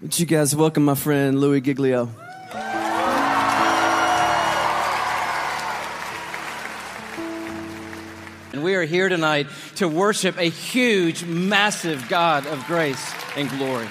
Would you guys welcome my friend Louis Giglio? And we are here tonight to worship a huge, massive God of grace and glory.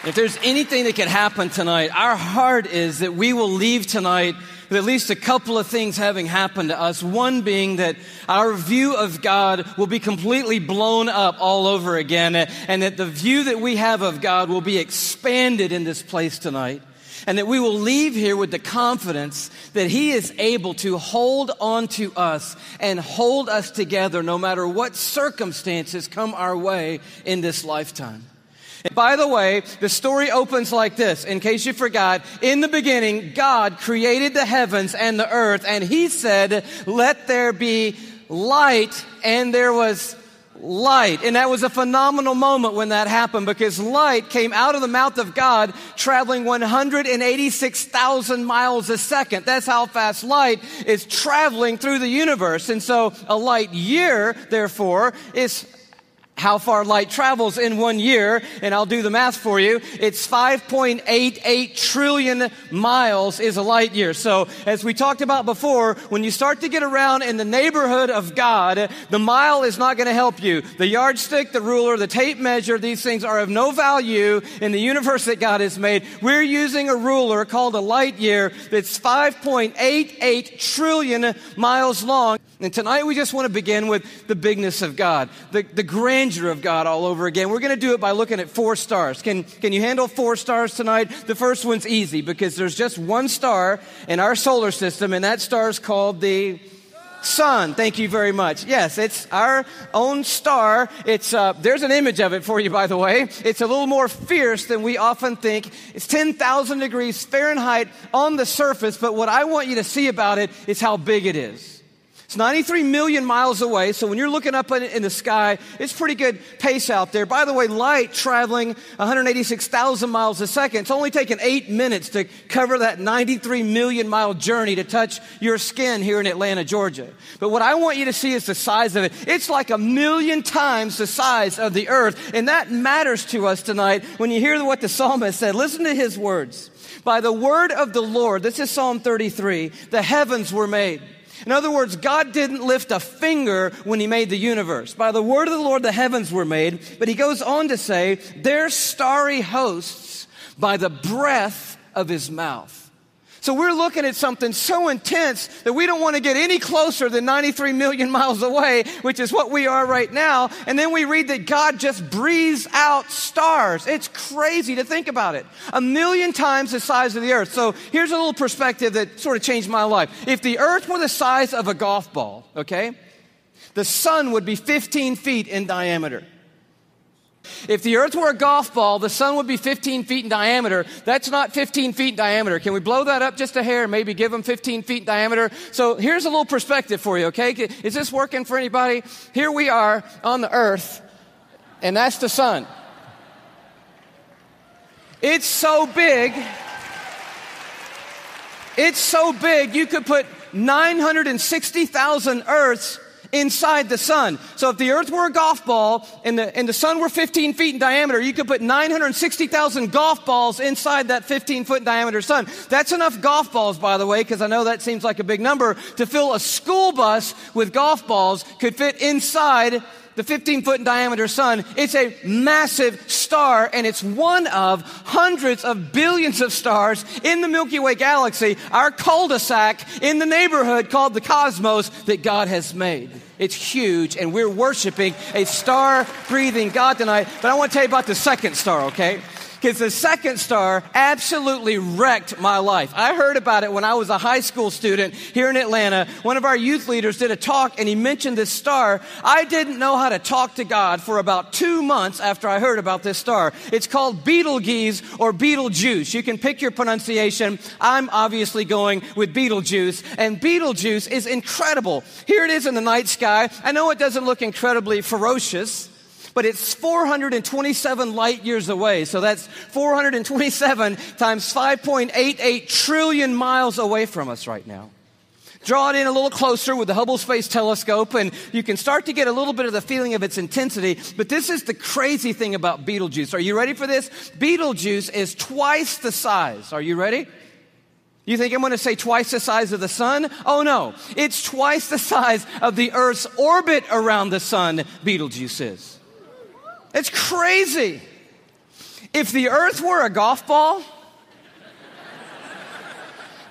If there's anything that can happen tonight, our heart is that we will leave tonight with at least a couple of things having happened to us. One being that our view of God will be completely blown up all over again, and that the view that we have of God will be expanded in this place tonight. And that we will leave here with the confidence that He is able to hold on to us and hold us together no matter what circumstances come our way in this lifetime. And by the way, the story opens like this. In case you forgot, in the beginning, God created the heavens and the earth, and He said, "Let there be light," and there was light. And that was a phenomenal moment when that happened, because light came out of the mouth of God traveling 186,000 miles a second. That's how fast light is traveling through the universe. And so a light year, therefore, is how far light travels in 1 year, and I'll do the math for you. It's 5.88 trillion miles is a light year. So, as we talked about before, when you start to get around in the neighborhood of God, the mile is not going to help you. The yardstick, the ruler, the tape measure, these things are of no value in the universe that God has made. We're using a ruler called a light year that's 5.88 trillion miles long. And tonight we just want to begin with the bigness of God, the grandeur of God all over again. We're going to do it by looking at 4 stars. Can you handle 4 stars tonight? The first one's easy because there's just one star in our solar system, and that star is called the sun. Thank you very much. Yes, it's our own star. It's there's an image of it for you, by the way. It's a little more fierce than we often think. It's 10,000 degrees Fahrenheit on the surface, but what I want you to see about it is how big it is. It's 93 million miles away, so when you're looking up in the sky, it's pretty good pace out there. By the way, light traveling 186,000 miles a second, it's only taken 8 minutes to cover that 93 million mile journey to touch your skin here in Atlanta, Georgia. But what I want you to see is the size of it. It's like 1,000,000 times the size of the earth, and that matters to us tonight when you hear what the psalmist said. Listen to his words. By the word of the Lord, this is Psalm 33, the heavens were made. In other words, God didn't lift a finger when He made the universe. By the word of the Lord, the heavens were made. But He goes on to say, their starry hosts by the breath of His mouth. So we're looking at something so intense that we don't want to get any closer than 93 million miles away, which is what we are right now. And then we read that God just breathes out stars. It's crazy to think about it. 1,000,000 times the size of the earth. So here's a little perspective that sort of changed my life. If the earth were the size of a golf ball, okay, the sun would be 15 feet in diameter. If the earth were a golf ball, the sun would be 15 feet in diameter. That's not 15 feet in diameter. Can we blow that up just a hair and maybe give them 15 feet in diameter? So here's a little perspective for you, okay? Is this working for anybody? Here we are on the earth, and that's the sun. It's so big. It's so big you could put 960,000 earths inside the sun. So if the earth were a golf ball and the sun were 15 feet in diameter, you could put 960,000 golf balls inside that 15-foot diameter sun. That's enough golf balls, by the way, because I know that seems like a big number, to fill a school bus with golf balls could fit inside the 15-foot diameter sun. It's a massive star, and it's one of hundreds of billions of stars in the Milky Way galaxy, our cul-de-sac in the neighborhood called the cosmos that God has made. It's huge, and we're worshiping a star-breathing God tonight. But I want to tell you about the second star, okay? Because the second star absolutely wrecked my life. I heard about it when I was a high school student here in Atlanta. One of our youth leaders did a talk, and he mentioned this star. I didn't know how to talk to God for about 2 months after I heard about this star. It's called Betelgeuse or Betelgeuse. You can pick your pronunciation. I'm obviously going with Betelgeuse, and Betelgeuse is incredible. Here it is in the night sky. I know it doesn't look incredibly ferocious, but it's 427 light years away. So that's 427 times 5.88 trillion miles away from us right now. Draw it in a little closer with the Hubble Space Telescope, and you can start to get a little bit of the feeling of its intensity. But this is the crazy thing about Betelgeuse. Are you ready for this? Betelgeuse is twice the size. Are you ready? You think I'm going to say twice the size of the sun? Oh no, it's twice the size of the Earth's orbit around the sun, Betelgeuse is. It's crazy. If the Earth were a golf ball,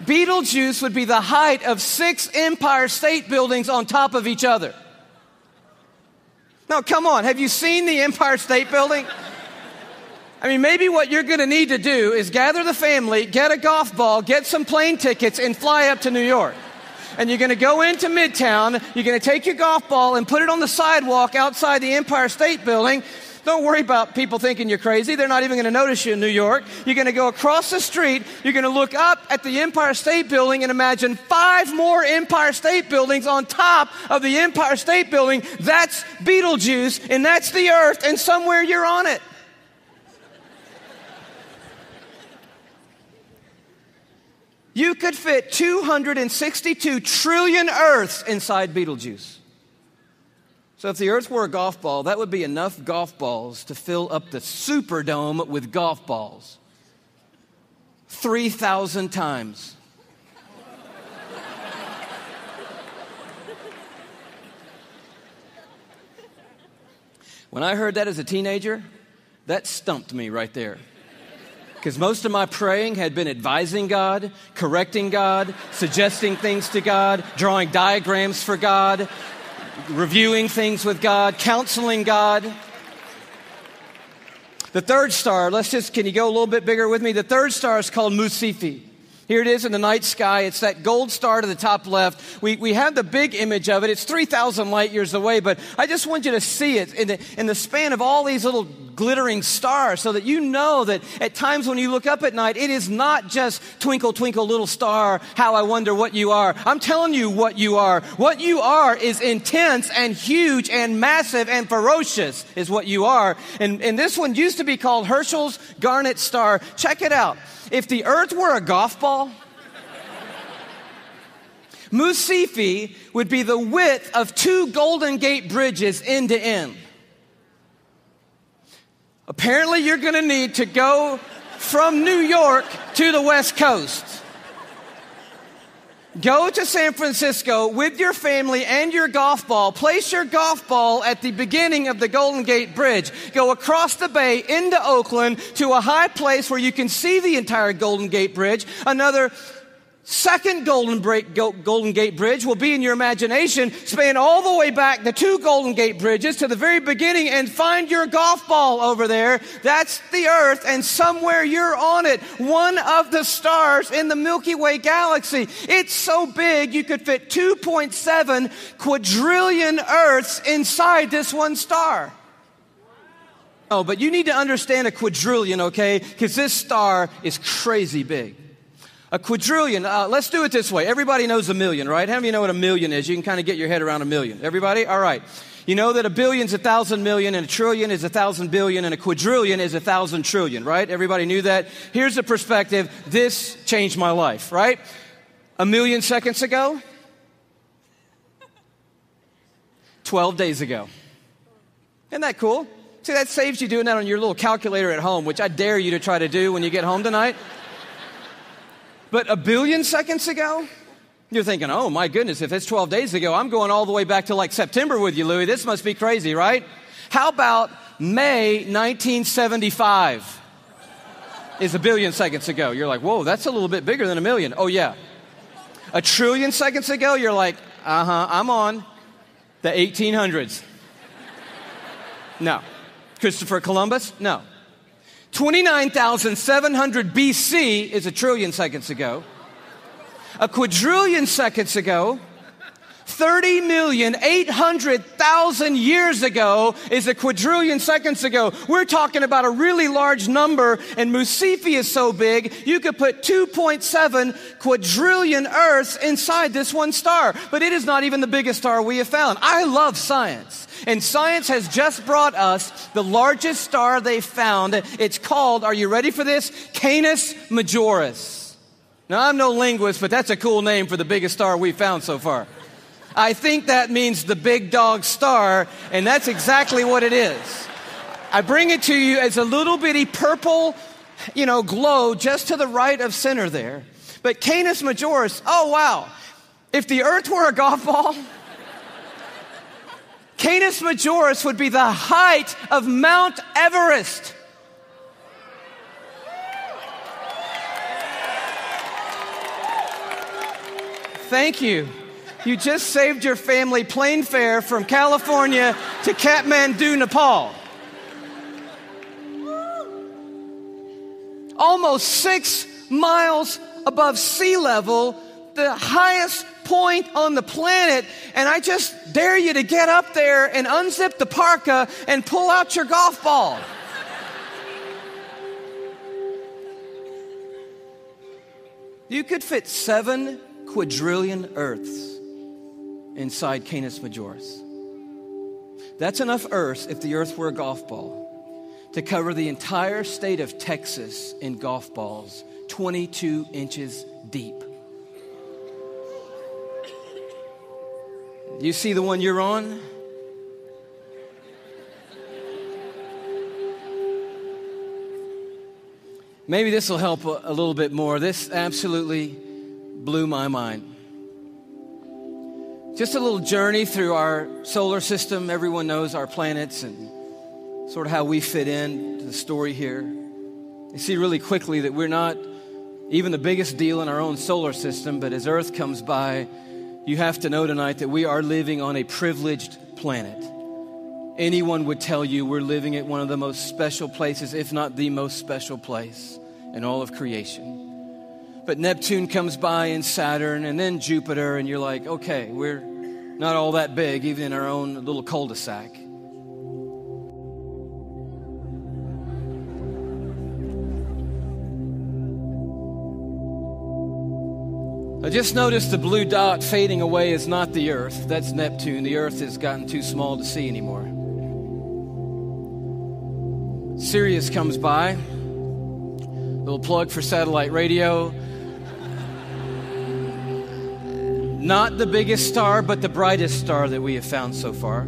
Betelgeuse would be the height of 6 Empire State Buildings on top of each other. Now, come on, have you seen the Empire State Building? I mean, maybe what you're going to need to do is gather the family, get a golf ball, get some plane tickets, and fly up to New York. And you're going to go into Midtown, you're going to take your golf ball and put it on the sidewalk outside the Empire State Building. Don't worry about people thinking you're crazy. They're not even going to notice you in New York. You're going to go across the street. You're going to look up at the Empire State Building and imagine 5 more Empire State Buildings on top of the Empire State Building. That's Betelgeuse, and that's the Earth, and somewhere you're on it. You could fit 262 trillion Earths inside Betelgeuse. So if the Earth were a golf ball, that would be enough golf balls to fill up the Superdome with golf balls. 3,000 times. When I heard that as a teenager, that stumped me right there. Because most of my praying had been advising God, correcting God, suggesting things to God, drawing diagrams for God, reviewing things with God, counseling God. The third star, can you go a little bit bigger with me? The third star is called Musifi. Here it is in the night sky. It's that gold star to the top left. We have the big image of it. It's 3,000 light years away, but I just want you to see it in the span of all these little glittering stars so that you know that at times when you look up at night, it is not just twinkle, twinkle, little star, how I wonder what you are. I'm telling you what you are. What you are is intense and huge and massive and ferocious is what you are. And this one used to be called Herschel's Garnet Star. Check it out. If the Earth were a golf ball, Musifi would be the width of 2 Golden Gate bridges end to end. Apparently, you're going to need to go from New York to the West Coast. Go to San Francisco with your family and your golf ball. Place your golf ball at the beginning of the Golden Gate Bridge. Go across the bay into Oakland to a high place where you can see the entire Golden Gate Bridge. Another second Golden Gate Bridge will be in your imagination. Span all the way back the 2 Golden Gate Bridges to the very beginning and find your golf ball over there. That's the Earth, and somewhere you're on it. One of the stars in the Milky Way galaxy. It's so big you could fit 2.7 quadrillion Earths inside this one star. Oh, but you need to understand a quadrillion, okay? Because this star is crazy big. A quadrillion, let's do it this way. Everybody knows a million, right? How many of you know what a million is? You can kind of get your head around a million. Everybody? All right. You know that a billion is 1,000 million, and a trillion is 1,000 billion, and a quadrillion is 1,000 trillion, right? Everybody knew that? Here's the perspective. This changed my life, right? A million seconds ago, 12 days ago. Isn't that cool? See, that saves you doing that on your little calculator at home, which I dare you to try to do when you get home tonight. But a billion seconds ago, you're thinking, oh my goodness, if it's 12 days ago, I'm going all the way back to like September with you, Louis. This must be crazy, right? How about May 1975 is a billion seconds ago? You're like, whoa, that's a little bit bigger than a million. Oh yeah. A trillion seconds ago, you're like, I'm on the 1800s. No. Christopher Columbus? No. 29,700 BC is a trillion seconds ago. A quadrillion seconds ago, 30,800,000 years ago is a quadrillion seconds ago. We're talking about a really large number, and Musifi is so big, you could put 2.7 quadrillion Earths inside this one star. But it is not even the biggest star we have found. I love science. And science has just brought us the largest star they found. It's called, are you ready for this? Canis Majoris. Now, I'm no linguist, but that's a cool name for the biggest star we've found so far. I think that means the big dog star, and that's exactly what it is. I bring it to you as a little bitty purple, glow just to the right of center there. But Canis Majoris, oh wow. If the earth were a golf ball, Canis Majoris would be the height of Mount Everest. Thank you. You just saved your family plane fare from California to Kathmandu, Nepal. Almost 6 miles above sea level, the highest point on the planet, and I just dare you to get up there and unzip the parka and pull out your golf ball. You could fit 7 quadrillion Earths inside Canis Majoris. That's enough Earth, if the Earth were a golf ball, to cover the entire state of Texas in golf balls, 22 inches deep. You see the one you're on? Maybe this will help a little bit more. This absolutely blew my mind. Just a little journey through our solar system. Everyone knows our planets and sort of how we fit in to the story here. You see really quickly that we're not even the biggest deal in our own solar system, but as Earth comes by, you have to know tonight that we are living on a privileged planet. Anyone would tell you we're living at one of the most special places, if not the most special place in all of creation. But Neptune comes by and Saturn and then Jupiter, and you're like, okay, we're not all that big, even in our own little cul-de-sac. I just noticed the blue dot fading away is not the Earth. That's Neptune. The Earth has gotten too small to see anymore. Sirius comes by. Little plug for satellite radio. Not the biggest star, but the brightest star that we have found so far.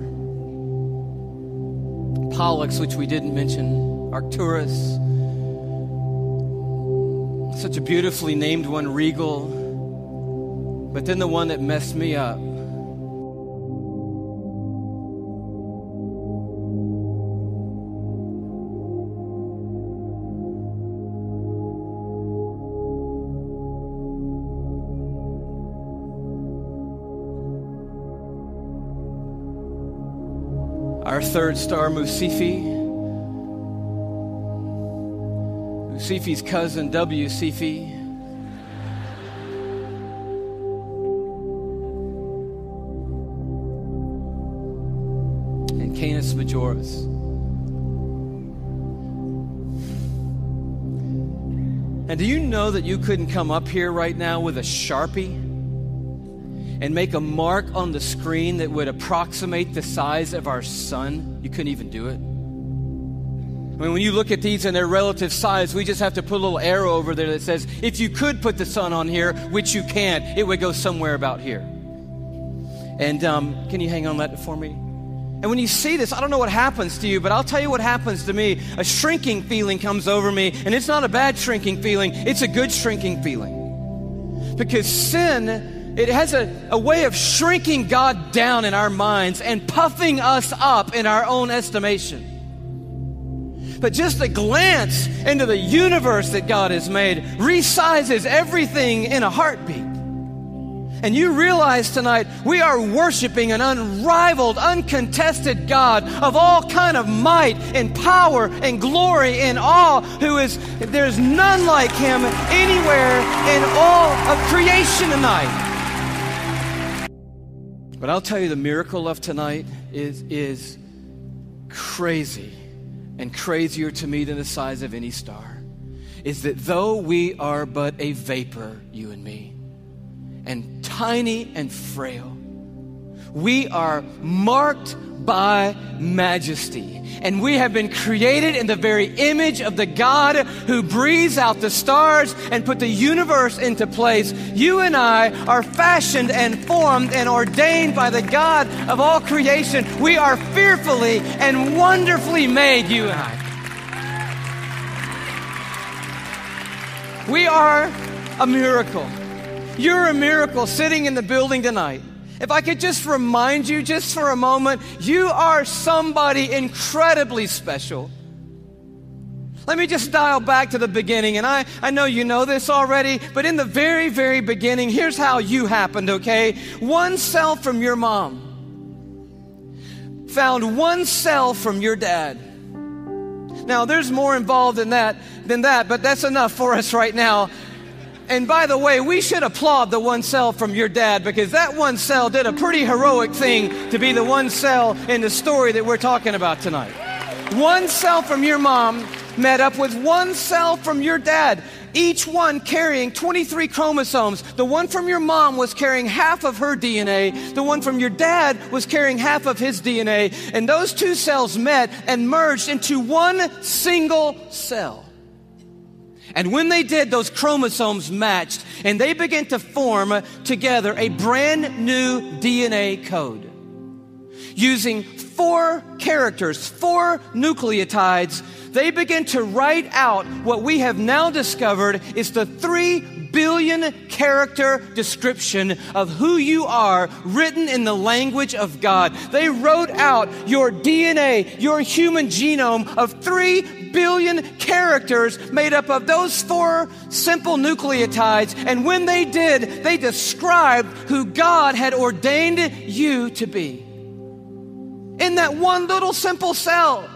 Pollux, which we didn't mention. Arcturus. Such a beautifully named one, Regal. But then the one that messed me up. Our third star, Musifi. Musifi's cousin, W. Cephei. Canis Majoris. And do you know that you couldn't come up here right now with a Sharpie and make a mark on the screen that would approximate the size of our sun? You couldn't even do it. I mean, when you look at these in their relative size, we just have to put a little arrow over there that says, if you could put the sun on here, which you can't, it would go somewhere about here. And can you hang on that for me? And when you see this, I don't know what happens to you, but I'll tell you what happens to me. A shrinking feeling comes over me, and it's not a bad shrinking feeling. It's a good shrinking feeling. Because sin, it has a way of shrinking God down in our minds and puffing us up in our own estimation. But just a glance into the universe that God has made resizes everything in a heartbeat. And you realize tonight we are worshiping an unrivaled, uncontested God of all kind of might and power and glory and awe, there's none like him anywhere in all of creation tonight. But I'll tell you, the miracle of tonight is crazy, and crazier to me than the size of any star, is that though we are but a vapor, you and me, and tiny and frail, We are marked by majesty. And we have been created in the very image of the God who breathes out the stars and put the universe into place. You and I are fashioned and formed and ordained by the God of all creation. We are fearfully and wonderfully made, you and I. We are a miracle. You're a miracle sitting in the building tonight. If I could just remind you just for a moment, you are somebody incredibly special. Let me just dial back to the beginning, and I know you know this already, but in the very, very beginning, here's how you happened, okay? One cell from your mom found one cell from your dad. Now, there's more involved than that, but that's enough for us right now. And by the way, we should applaud the one cell from your dad, because that one cell did a pretty heroic thing to be the one cell in the story that we're talking about tonight. One cell from your mom met up with one cell from your dad, each one carrying 23 chromosomes. The one from your mom was carrying half of her DNA. The one from your dad was carrying half of his DNA. And those two cells met and merged into one single cell. And when they did, those chromosomes matched, and they began to form together a brand new DNA code. Using 4 characters, 4 nucleotides, they began to write out what we have now discovered is the 3 billion character description of who you are, written in the language of God. They wrote out your DNA, your human genome of 3 billion characters made up of those 4 simple nucleotides. And when they did, they described who God had ordained you to be. In that one little simple cell.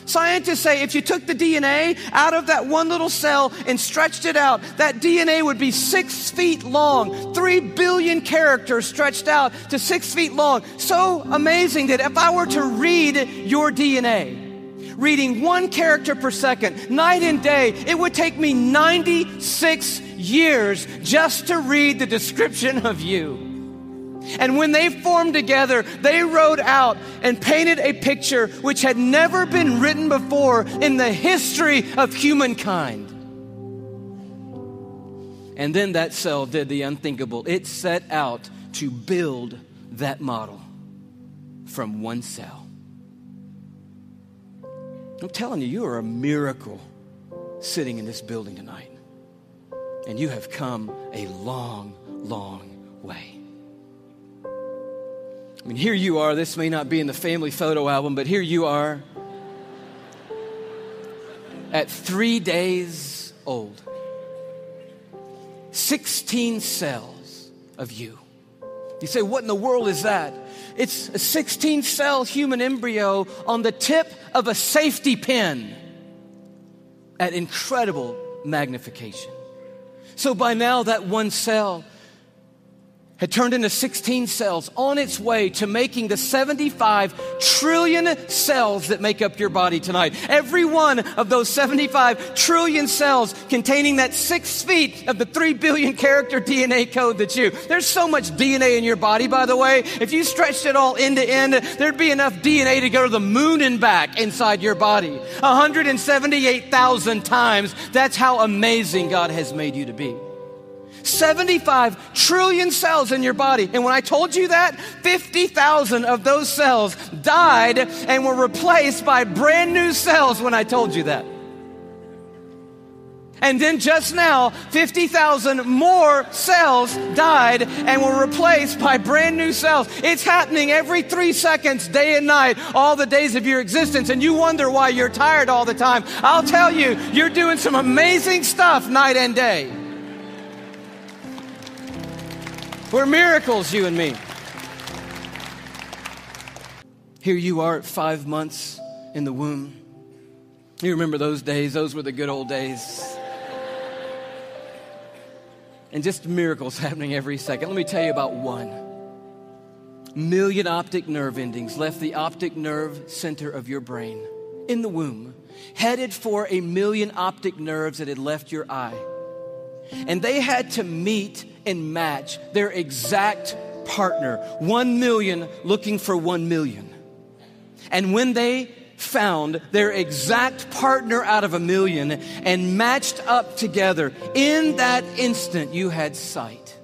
Scientists say if you took the DNA out of that one little cell and stretched it out, that DNA would be 6 feet long. 3 billion characters stretched out to 6 feet long. So amazing that if I were to read your DNA, reading 1 character per second, night and day, it would take me 96 years just to read the description of you. And when they formed together, they wrote out and painted a picture which had never been written before in the history of humankind. And then that cell did the unthinkable. It set out to build that model from one cell. I'm telling you, you are a miracle sitting in this building tonight. And you have come a long, long way. I mean, here you are. This may not be in the family photo album, but here you are at 3 days old. 16 cells of you. You say, what in the world is that? It's a 16-cell human embryo on the tip of a safety pin at incredible magnification. So by now, that one cell had turned into 16 cells on its way to making the 75 trillion cells that make up your body tonight. Every one of those 75 trillion cells containing that 6 feet of the 3 billion character DNA code that you. There's so much DNA in your body, by the way. If you stretched it all end to end, there'd be enough DNA to go to the moon and back inside your body. 178,000 times. That's how amazing God has made you to be. 75 trillion cells in your body. And when I told you that, 50,000 of those cells died and were replaced by brand new cells when I told you that. And then just now, 50,000 more cells died and were replaced by brand new cells. It's happening every 3 seconds, day and night, all the days of your existence. And you wonder why you're tired all the time. I'll tell you, you're doing some amazing stuff night and day. We're miracles, you and me. Here you are at 5 months in the womb. You remember those days? Those were the good old days. And just miracles happening every second. Let me tell you about one. 1 million optic nerve endings left the optic nerve center of your brain in the womb, headed for 1 million optic nerves that had left your eye. And they had to meet and match their exact partner, 1 million looking for 1 million. And when they found their exact partner out of 1 million and matched up together, in that instant you had sight.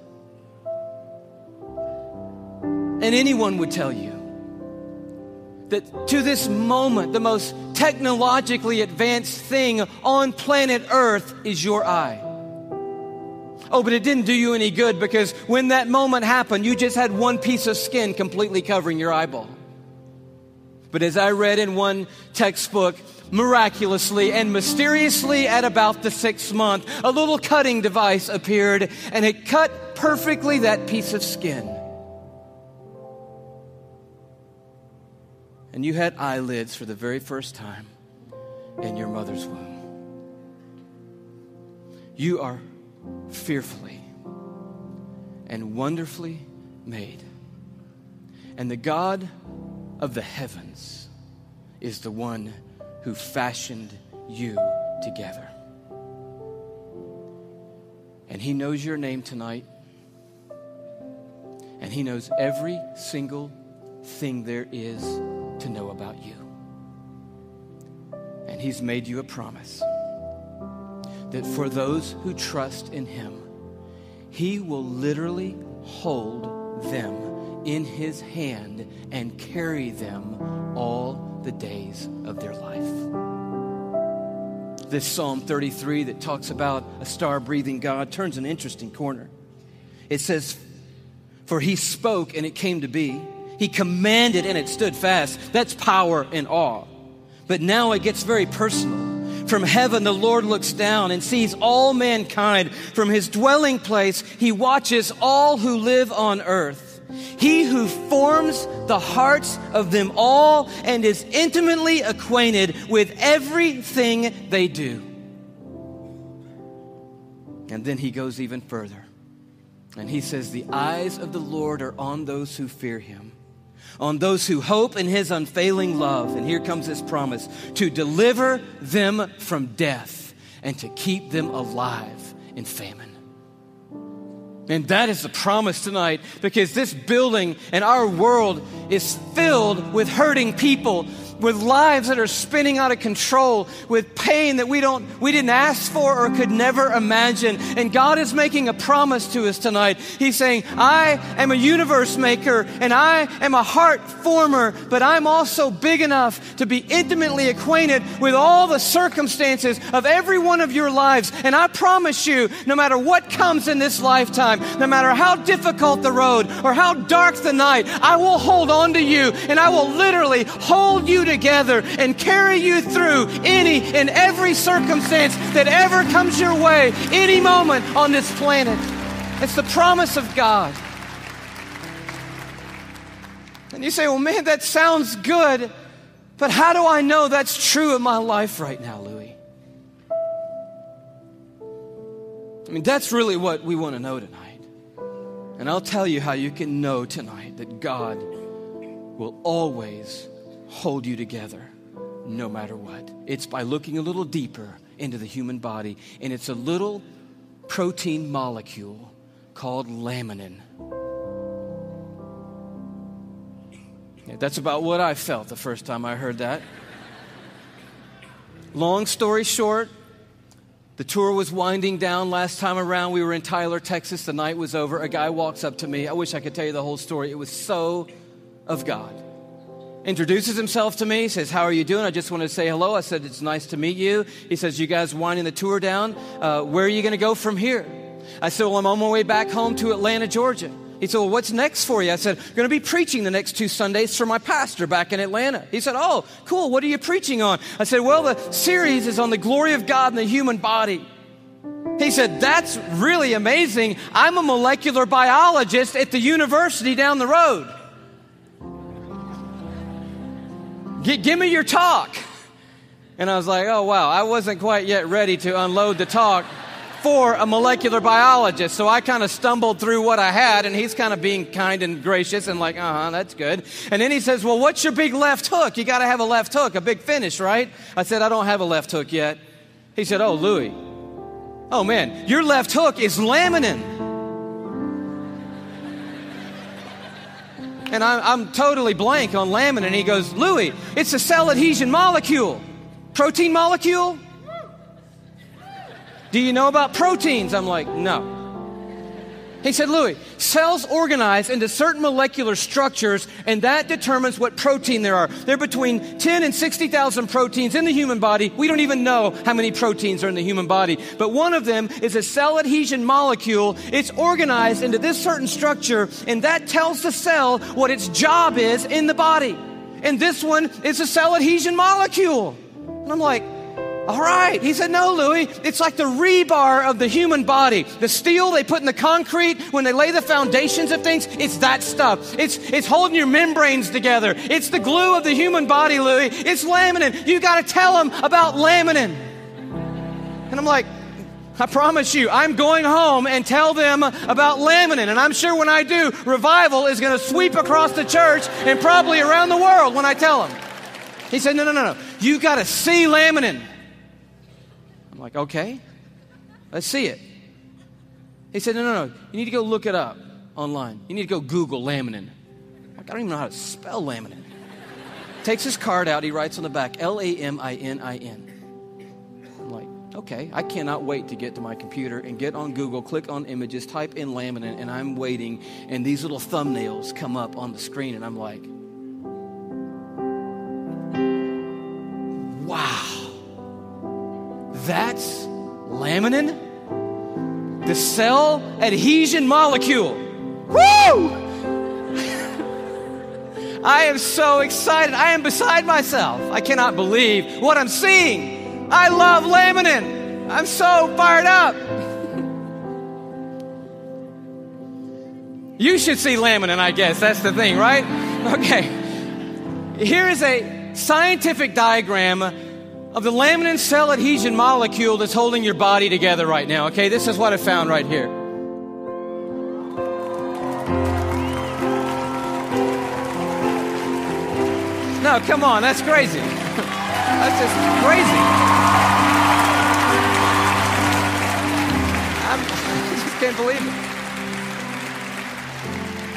And anyone would tell you that to this moment, the most technologically advanced thing on planet Earth is your eye. Oh, but it didn't do you any good, because when that moment happened, you just had one piece of skin completely covering your eyeball. But as I read in one textbook, miraculously and mysteriously at about the 6th month, a little cutting device appeared, and it cut perfectly that piece of skin. And you had eyelids for the very first time in your mother's womb. You are fearfully and wonderfully made. And the God of the heavens is the one who fashioned you together. And He knows your name tonight. And He knows every single thing there is to know about you. And He's made you a promise that for those who trust in Him, He will literally hold them in His hand and carry them all the days of their life. This Psalm 33 that talks about a star-breathing God turns an interesting corner. It says, "For He spoke and it came to be. He commanded and it stood fast." That's power and awe. But now it gets very personal. From heaven, the Lord looks down and sees all mankind. From His dwelling place, He watches all who live on earth. He who forms the hearts of them all and is intimately acquainted with everything they do. And then He goes even further. And He says, "The eyes of the Lord are on those who fear Him, on those who hope in His unfailing love." And here comes His promise: to deliver them from death and to keep them alive in famine. And that is the promise tonight, because this building and our world is filled with hurting people, with lives that are spinning out of control, with pain that we didn't ask for or could never imagine. And God is making a promise to us tonight. He's saying, "I am a universe maker and I am a heart former, but I'm also big enough to be intimately acquainted with all the circumstances of every one of your lives. And I promise you, no matter what comes in this lifetime, no matter how difficult the road or how dark the night, I will hold on to you and I will literally hold you together and carry you through any and every circumstance that ever comes your way, any moment on this planet." It's the promise of God. And you say, "Well, man, that sounds good, but how do I know that's true in my life right now, Louis?" I mean, that's really what we want to know tonight. And I'll tell you how you can know tonight that God will always hold you together no matter what. It's by looking a little deeper into the human body, and it's a little protein molecule called laminin. Yeah, that's about what I felt the first time I heard that. Long story short, the tour was winding down last time around. We were in Tyler, Texas. The night was over. A guy walks up to me. I wish I could tell you the whole story. It was so of God. Introduces himself to me, says, "How are you doing? I just wanted to say hello." I said, "It's nice to meet you." He says, "You guys winding the tour down? Where are you going to go from here?" I said, "Well, I'm on my way back home to Atlanta, Georgia." He said, "Well, what's next for you?" I said, "I'm going to be preaching the next 2 Sundays for my pastor back in Atlanta." He said, "Oh, cool. What are you preaching on?" I said, "Well, the series is on the glory of God in the human body." He said, "That's really amazing. I'm a molecular biologist at the university down the road. Give me your talk." And I was like, oh, wow, I wasn't quite yet ready to unload the talk for a molecular biologist. So I kind of stumbled through what I had, and he's kind of being kind and gracious and like, that's good. And then he says, "Well, what's your big left hook? You got to have a left hook, a big finish, right?" I said, "I don't have a left hook yet." He said, "Oh, Louis, oh man, your left hook is laminin." And I'm totally blank on laminin. And he goes, Louis, it's a cell adhesion molecule. Protein molecule? Do you know about proteins? I'm like, no. He said, Louis, cells organize into certain molecular structures, and that determines what protein there are. There are between 10 and 60,000 proteins in the human body. We don't even know how many proteins are in the human body. But one of them is a cell adhesion molecule. It's organized into this certain structure, and that tells the cell what its job is in the body. And this one is a cell adhesion molecule. And I'm like, all right. He said, no, Louis, it's like the rebar of the human body. The steel they put in the concrete when they lay the foundations of things, it's that stuff. It's holding your membranes together. It's the glue of the human body, Louis. It's laminin. You got to tell them about laminin. And I'm like, I promise you, I'm going home and tell them about laminin. And I'm sure when I do, revival is going to sweep across the church and probably around the world when I tell them. He said, no. You got to see laminin. I'm like, okay, let's see it. He said, no. You need to go look it up online. You need to go Google laminin. I'm like, I don't even know how to spell laminin. Takes his card out. He writes on the back, Laminin. I'm like, okay, I cannot wait to get to my computer and get on Google, click on images, type in laminin, and I'm waiting, and these little thumbnails come up on the screen, and I'm like, wow. That's laminin? The cell adhesion molecule. Woo! I am so excited. I am beside myself. I cannot believe what I'm seeing. I love laminin. I'm so fired up. You should see laminin, I guess. That's the thing, right? Okay. Here is a scientific diagram of the laminin cell adhesion molecule that's holding your body together right now, okay? This is what I found right here. No, come on, that's crazy. That's just crazy. I just can't believe it.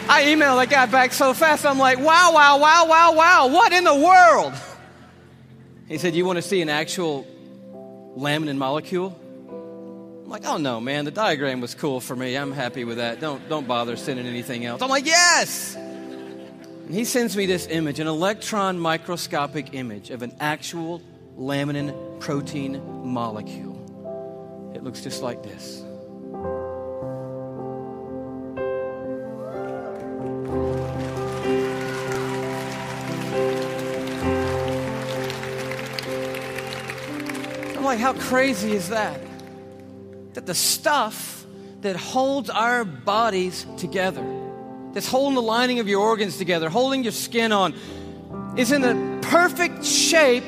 I emailed that guy back so fast, I'm like, wow, what in the world? He said, you want to see an actual laminin molecule? I'm like, oh no, man, the diagram was cool for me. I'm happy with that. Don't bother sending anything else. I'm like, yes! And he sends me this image, an electron microscopic image of an actual laminin protein molecule. It looks just like this. I'm like, how crazy is that? That the stuff that holds our bodies together, that's holding the lining of your organs together, holding your skin on, is in the perfect shape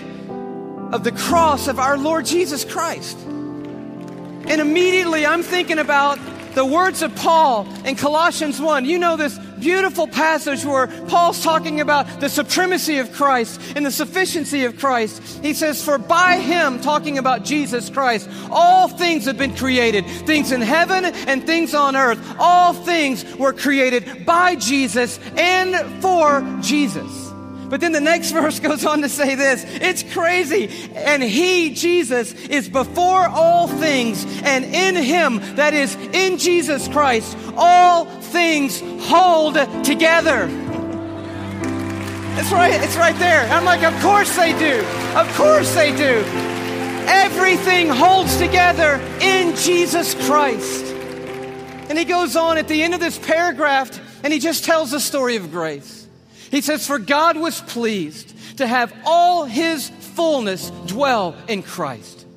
of the cross of our Lord Jesus Christ. And immediately I'm thinking about the words of Paul in Colossians 1. You know this beautiful passage where Paul's talking about the supremacy of Christ and the sufficiency of Christ. He says, for by him, talking about Jesus Christ, all things have been created, things in heaven and things on earth. All things were created by Jesus and for Jesus. But then the next verse goes on to say this. It's crazy. And he, Jesus, is before all things, and in him, that is in Jesus Christ, all things hold together. It's right there. I'm like, of course they do. Of course they do. Everything holds together in Jesus Christ. And he goes on at the end of this paragraph, and he just tells the story of grace. He says, for God was pleased to have all his fullness dwell in Christ,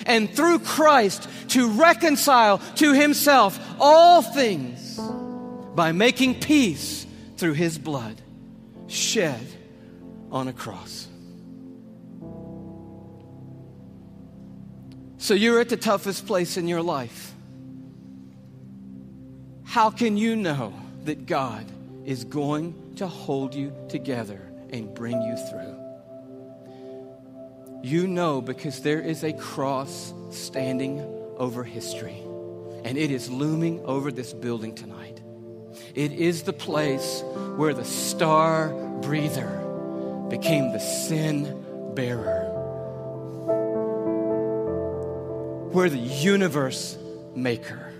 and through Christ to reconcile to himself all things by making peace through his blood shed on a cross. So you're at the toughest place in your life. How can you know that God is going to hold you together and bring you through? You know, because there is a cross standing over history, and it is looming over this building tonight. It is the place where the star breather became the sin bearer, where the universe maker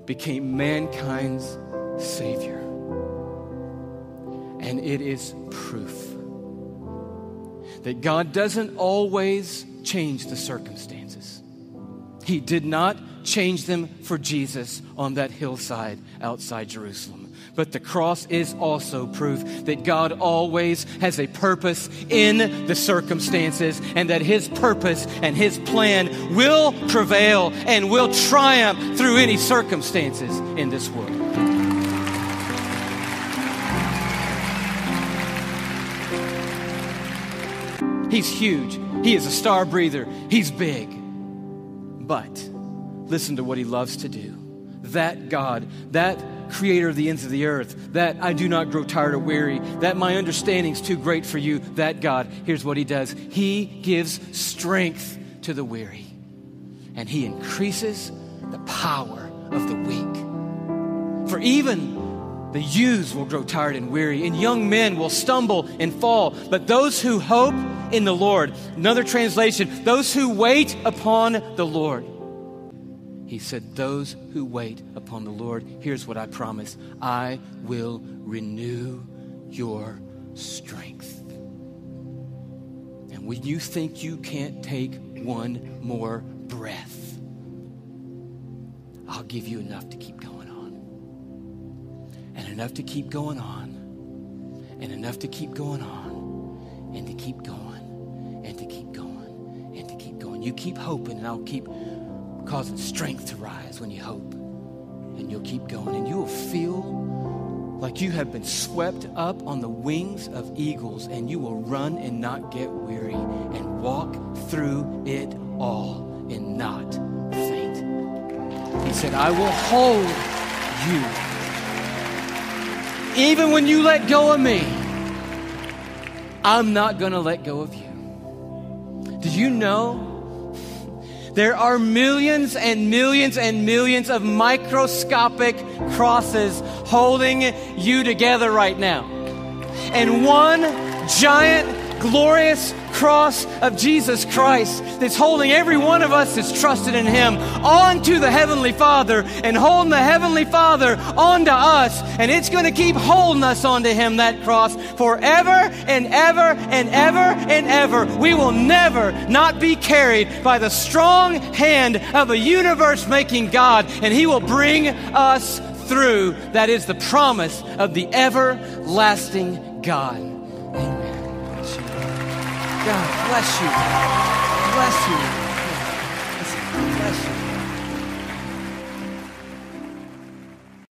became mankind's savior. And it is proof that God doesn't always change the circumstances. He did not change them for Jesus on that hillside outside Jerusalem. But the cross is also proof that God always has a purpose in the circumstances, and that His purpose and His plan will prevail and will triumph through any circumstances in this world. He's huge. He is a star breather. He's big. But listen to what He loves to do. That God, that creator of the ends of the earth, that I do not grow tired or weary, that my understanding's too great for you, that God, here's what He does. He gives strength to the weary, and He increases the power of the weak. For even the youths will grow tired and weary, and young men will stumble and fall. But those who hope in the Lord, another translation, those who wait upon the Lord. He said, those who wait upon the Lord, here's what I promise: I will renew your strength. And when you think you can't take one more breath, I'll give you enough to keep going on. And enough to keep going on. And enough to keep going on. And to keep going. And to keep going. And to keep going. You keep hoping, and I'll keep causing strength to rise when you hope. And you'll keep going, and you will feel like you have been swept up on the wings of eagles, and you will run and not get weary, and walk through it all and not faint. He said, I will hold you. Even when you let go of me, I'm not going to let go of you. Did you know there are millions and millions and millions of microscopic crosses holding you together right now? And one giant, glorious cross of Jesus Christ that's holding every one of us that's trusted in Him onto the Heavenly Father, and holding the Heavenly Father onto us. And it's going to keep holding us onto Him, that cross, forever and ever and ever and ever. We will never not be carried by the strong hand of a universe-making God, and He will bring us through. That is the promise of the everlasting God. Amen. God bless you. Bless you. Bless you.